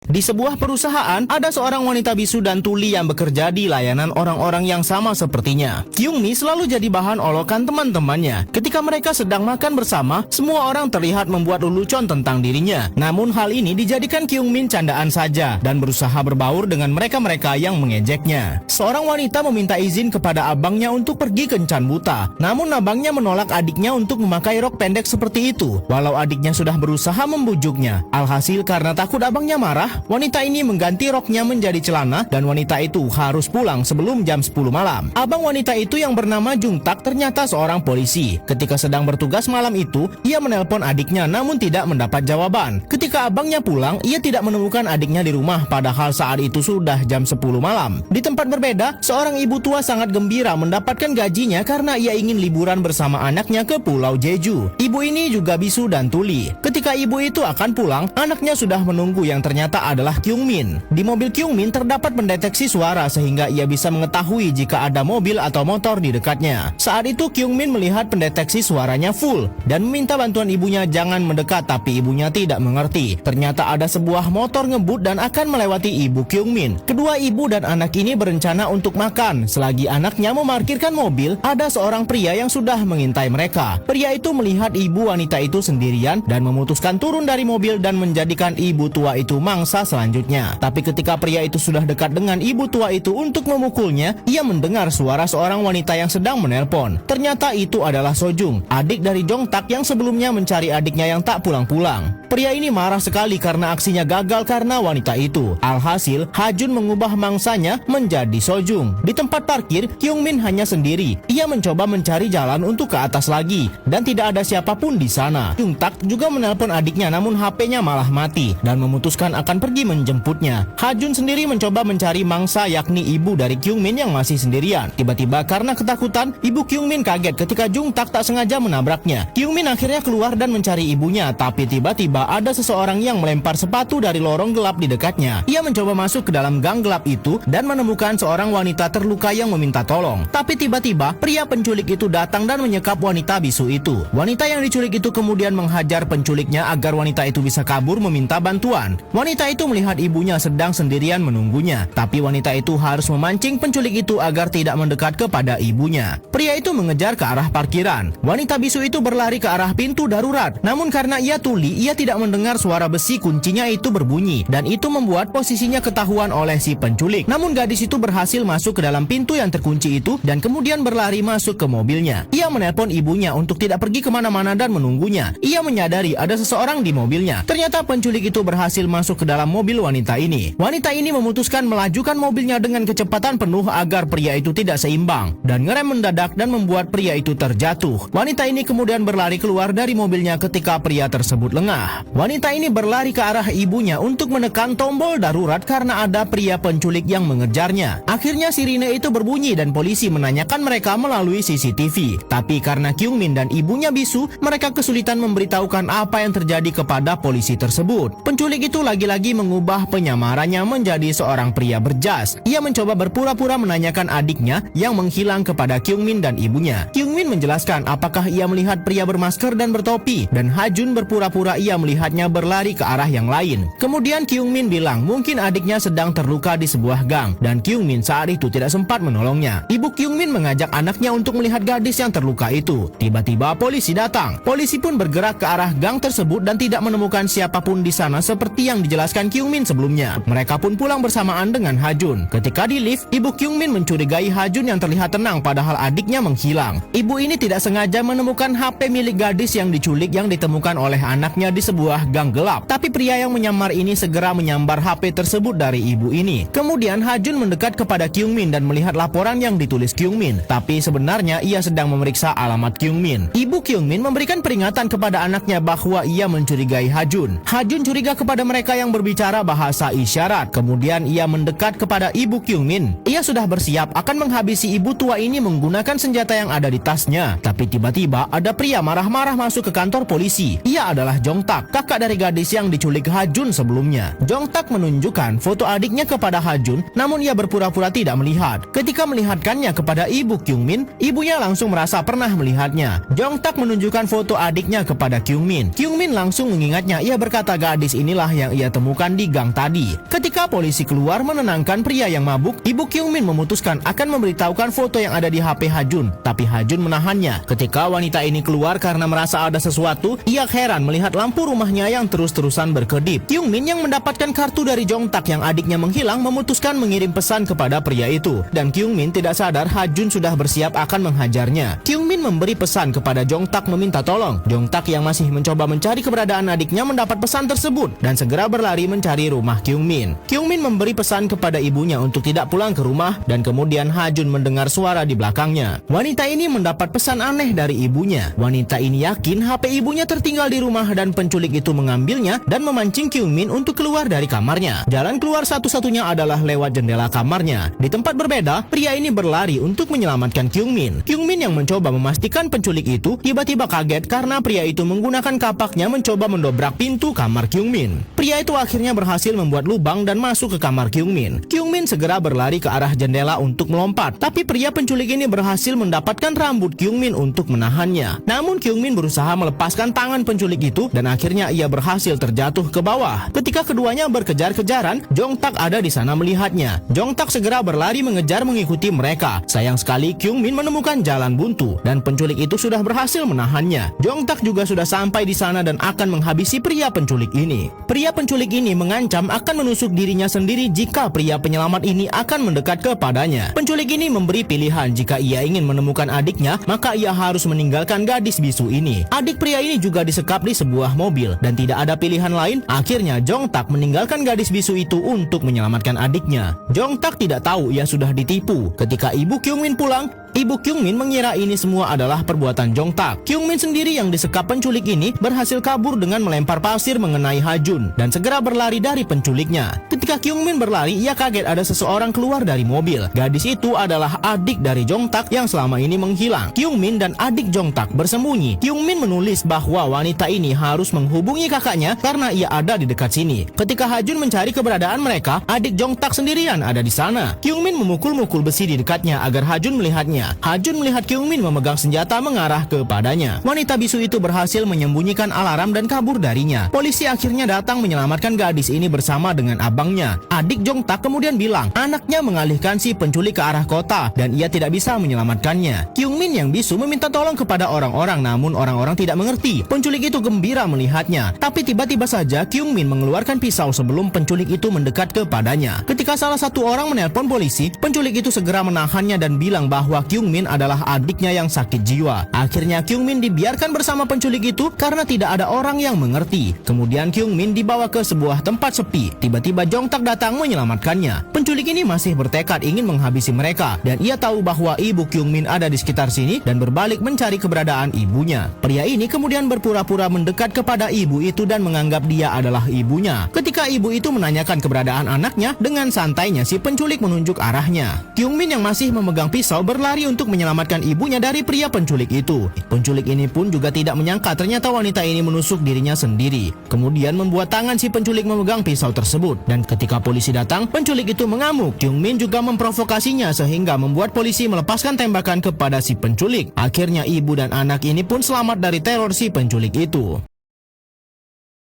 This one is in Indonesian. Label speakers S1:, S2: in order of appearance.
S1: Di sebuah perusahaan, ada seorang wanita bisu dan tuli yang bekerja di layanan orang-orang yang sama sepertinya. Kyungmi selalu jadi bahan olokan teman-temannya. Ketika mereka sedang makan bersama, semua orang terlihat membuat lelucon tentang dirinya. Namun hal ini dijadikan Kyungmin candaan saja dan berusaha berbaur dengan mereka-mereka yang mengejeknya. Seorang wanita meminta izin kepada abangnya untuk pergi kencan buta. Namun abangnya menolak adiknya untuk memakai rok pendek seperti itu, walau adiknya sudah berusaha membujuknya. Alhasil karena takut abangnya marah, wanita ini mengganti roknya menjadi celana dan wanita itu harus pulang sebelum jam 10 malam. Abang wanita itu yang bernama Jung Tak ternyata seorang polisi. Ketika sedang bertugas malam itu, ia menelpon adiknya namun tidak mendapat jawaban. Ketika abangnya pulang, ia tidak menemukan adiknya di rumah padahal saat itu sudah jam 10 malam. Di tempat berbeda, seorang ibu tua sangat gembira mendapatkan gajinya karena ia ingin liburan bersama anaknya ke Pulau Jeju. Ibu ini juga bisu dan tuli. Ketika ibu itu akan pulang, anaknya sudah menunggu yang ternyata adalah Kyungmin. Di mobil Kyungmin terdapat pendeteksi suara sehingga ia bisa mengetahui jika ada mobil atau motor di dekatnya. Saat itu Kyungmin melihat pendeteksi suaranya full dan meminta bantuan ibunya jangan mendekat, tapi ibunya tidak mengerti. Ternyata ada sebuah motor ngebut dan akan melewati ibu Kyungmin. Kedua ibu dan anak ini berencana untuk makan. Selagi anaknya memarkirkan mobil, ada seorang pria yang sudah mengintai mereka. Pria itu melihat ibu wanita itu sendirian dan memutuskan turun dari mobil dan menjadikan ibu tua itu mangsa selanjutnya. Tapi ketika pria itu sudah dekat dengan ibu tua itu untuk memukulnya, ia mendengar suara seorang wanita yang sedang menelpon. Ternyata itu adalah Sojung, adik dari Jong Tak yang sebelumnya mencari adiknya yang tak pulang-pulang. Pria ini marah sekali karena aksinya gagal karena wanita itu. Alhasil, Hajun mengubah mangsanya menjadi Sojung. Di tempat parkir, Kyungmin hanya sendiri. Ia mencoba mencari jalan untuk ke atas lagi dan tidak ada siapapun di sana. Jung Tak juga menelpon adiknya namun HP-nya malah mati dan memutuskan akan pergi menjemputnya. Hajun sendiri mencoba mencari mangsa yakni ibu dari Kyungmin yang masih sendirian. Tiba-tiba karena ketakutan, ibu Kyungmin kaget ketika Jung Tak tak sengaja menabraknya. Kyungmin akhirnya keluar dan mencari ibunya, tapi tiba-tiba ada seseorang yang melempar sepatu dari lorong gelap di dekatnya. Ia mencoba masuk ke dalam gang gelap itu dan menemukan seorang wanita terluka yang meminta tolong. Tapi tiba-tiba pria penculik itu datang dan menyekap wanita bisu itu. Wanita yang diculik itu kemudian menghajar penculiknya agar wanita itu bisa kabur meminta bantuan. Wanita itu melihat ibunya sedang sendirian menunggunya, tapi wanita itu harus memancing penculik itu agar tidak mendekat kepada ibunya. Pria itu mengejar ke arah parkiran. Wanita bisu itu berlari ke arah pintu darurat. Namun karena ia tuli, ia tidak mendengar suara besi kuncinya itu berbunyi dan itu membuat posisinya ketahuan oleh si penculik. Namun gadis itu berhasil masuk ke dalam pintu yang terkunci itu dan kemudian berlari masuk ke mobilnya. Ia menelpon ibunya untuk tidak pergi kemana-mana dan menunggunya. Ia menyadari ada seseorang di mobilnya. Ternyata penculik itu berhasil masuk ke dalam mobil wanita ini. Wanita ini memutuskan melajukan mobilnya dengan kecepatan penuh agar pria itu tidak seimbang dan ngerem mendadak dan membuat pria itu terjatuh. Wanita ini kemudian berlari keluar dari mobilnya ketika pria tersebut lengah. Wanita ini berlari ke arah ibunya untuk menekan tombol darurat karena ada pria penculik yang mengejarnya. Akhirnya sirine itu berbunyi dan polisi menanyakan mereka melalui CCTV. Tapi karena Kyungmin dan ibunya bisu, mereka kesulitan memberitahukan apa yang terjadi kepada polisi tersebut. Penculik itu lagi-lagi mengubah penyamarannya menjadi seorang pria berjas. Ia mencoba berpura-pura menanyakan adiknya yang menghilang kepada Kyungmin dan ibunya. Kyungmin menjelaskan apakah ia melihat pria bermasker dan bertopi, dan Hajun berpura-pura ia melihatnya berlari ke arah yang lain. Kemudian Kyungmin bilang mungkin adiknya sedang terluka di sebuah gang dan Kyungmin saat itu tidak sempat menolongnya. Ibu Kyungmin mengajak anaknya untuk melihat gadis yang terluka itu. Tiba-tiba polisi datang. Polisi pun bergerak ke arah gang tersebut dan tidak menemukan siapapun di sana seperti yang dijelaskan Kyungmin sebelumnya. Mereka pun pulang bersamaan dengan Hajun. Ketika di lift, ibu Kyungmin mencurigai Hajun yang terlihat tenang padahal adiknya menghilang. Ibu ini tidak sengaja menemukan HP milik gadis yang diculik yang ditemukan oleh anaknya di sebuah gang gelap. Tapi pria yang menyamar ini segera menyambar HP tersebut dari ibu ini. Kemudian Hajun mendekat kepada Kyungmin dan melihat laporan yang ditulis Kyungmin. Tapi sebenarnya ia sedang memeriksa alamat Kyungmin. Ibu Kyungmin memberikan peringatan kepada anaknya bahwa ia mencurigai Hajun. Hajun curiga kepada mereka yang berbicara bahasa isyarat. Kemudian ia mendekat kepada ibu Kyungmin. Ia sudah bersiap akan menghabisi ibu tua ini menggunakan senjata yang ada di tasnya. Tapi tiba-tiba ada pria marah-marah masuk ke kantor polisi. Ia adalah Jong Tak. Tak, kakak dari gadis yang diculik Ha-jun sebelumnya. Jong Tak menunjukkan foto adiknya kepada Ha-jun, namun ia berpura-pura tidak melihat. Ketika melihatkannya kepada ibu Kyung-min, ibunya langsung merasa pernah melihatnya. Jong Tak menunjukkan foto adiknya kepada Kyung-min. Kyung-min langsung mengingatnya. Ia berkata gadis inilah yang ia temukan di gang tadi. Ketika polisi keluar menenangkan pria yang mabuk, ibu Kyung-min memutuskan akan memberitahukan foto yang ada di HP Ha-jun, tapi Ha-jun menahannya. Ketika wanita ini keluar karena merasa ada sesuatu, ia heran melihat lampu rumahnya yang terus-terusan berkedip. Kyung-min yang mendapatkan kartu dari Jong Tak yang adiknya menghilang memutuskan mengirim pesan kepada pria itu. Dan Kyung-min tidak sadar Ha-jun sudah bersiap akan menghajarnya. Kyung-min memberi pesan kepada Jong Tak meminta tolong. Jong Tak yang masih mencoba mencari keberadaan adiknya mendapat pesan tersebut dan segera berlari mencari rumah Kyung-min. Kyung-min memberi pesan kepada ibunya untuk tidak pulang ke rumah dan kemudian Ha-jun mendengar suara di belakangnya. Wanita ini mendapat pesan aneh dari ibunya. Wanita ini yakin HP ibunya tertinggal di rumah dan penculik itu mengambilnya dan memancing Kyung-min untuk keluar dari kamarnya. Jalan keluar satu-satunya adalah lewat jendela kamarnya. Di tempat berbeda, pria ini berlari untuk menyelamatkan Kyung-min. Kyung-min yang mencoba memastikan penculik itu tiba-tiba kaget karena pria itu menggunakan kapaknya mencoba mendobrak pintu kamar Kyung-min. Pria itu akhirnya berhasil membuat lubang dan masuk ke kamar Kyung-min. Kyung-min segera berlari ke arah jendela untuk melompat, tapi pria penculik ini berhasil mendapatkan rambut Kyung-min untuk menahannya. Namun Kyung-min berusaha melepaskan tangan penculik itu dan akhirnya ia berhasil terjatuh ke bawah. Ketika keduanya berkejar-kejaran, Jong Tak ada di sana melihatnya. Jong Tak segera berlari mengejar mengikuti mereka. Sayang sekali Kyung-min menemukan jalan buntu dan penculik itu sudah berhasil menahannya. Jong Tak juga sudah sampai di sana dan akan menghabisi pria penculik ini. Pria penculik ini mengancam akan menusuk dirinya sendiri jika pria penyelamat ini akan mendekat kepadanya. Penculik ini memberi pilihan jika ia ingin menemukan adiknya, maka ia harus meninggalkan gadis bisu ini. Adik pria ini juga disekap di sebuah mobil dan tidak ada pilihan lain. Akhirnya Jong Tak meninggalkan gadis bisu itu untuk menyelamatkan adiknya. Jong Tak tidak tahu ia sudah ditipu. Ketika ibu Kyung-min pulang, ibu Kyung-min mengira ini semua adalah perbuatan Jong Tak. Kyung-min sendiri yang disekap penculik ini berhasil kabur dengan melempar pasir mengenai Ha-jun dan segera berlari dari penculiknya. Ketika Kyung-min berlari, ia kaget ada seseorang keluar dari mobil. Gadis itu adalah adik dari Jong Tak yang selama ini menghilang. Kyung-min dan adik Jong Tak bersembunyi. Kyung-min menulis bahwa wanita ini harus menghubungi kakaknya karena ia ada di dekat sini. Ketika Ha-jun mencari keberadaan mereka, adik Jong Tak sendirian ada di sana. Kyung-min memukul-mukul besi di dekatnya agar Ha-jun melihatnya. Ha-jun melihat Kyung-min memegang senjata mengarah kepadanya. Wanita bisu itu berhasil menyembunyikan alarm dan kabur darinya. Polisi akhirnya datang menyelamatkan gadis ini bersama dengan abangnya. Adik Jong Tak kemudian bilang anaknya mengalihkan si penculik ke arah kota dan ia tidak bisa menyelamatkannya. Kyung-min yang bisu meminta tolong kepada orang-orang, namun orang-orang tidak mengerti. Penculik itu gembira melihatnya, tapi tiba-tiba saja Kyung-min mengeluarkan pisau sebelum penculik itu mendekat kepadanya. Ketika salah satu orang menelpon polisi, penculik itu segera menahannya dan bilang bahwa Kyung-min adalah adiknya yang sakit jiwa. Akhirnya Kyung-min dibiarkan bersama penculik itu karena tidak ada orang yang mengerti. Kemudian Kyung-min dibawa ke sebuah tempat sepi. Tiba-tiba Jong Tak datang menyelamatkannya. Penculik ini masih bertekad ingin menghabisi mereka dan ia tahu bahwa ibu Kyung-min ada di sekitar sini dan berbalik mencari keberadaan ibunya. Pria ini kemudian berpura-pura mendekat kepada ibu itu dan menganggap dia adalah ibunya. Ketika ibu itu menanyakan keberadaan anaknya, dengan santainya si penculik menunjuk arahnya. Kyung-min yang masih memegang pisau berlari untuk menyelamatkan ibunya dari pria penculik itu. Penculik ini pun juga tidak menyangka ternyata wanita ini menusuk dirinya sendiri. Kemudian membuat tangan si penculik memegang pisau tersebut. Dan ketika polisi datang, penculik itu mengamuk. Kyung-min juga memprovokasinya sehingga membuat polisi melepaskan tembakan kepada si penculik. Akhirnya ibu dan anak ini pun selamat dari teror si penculik itu.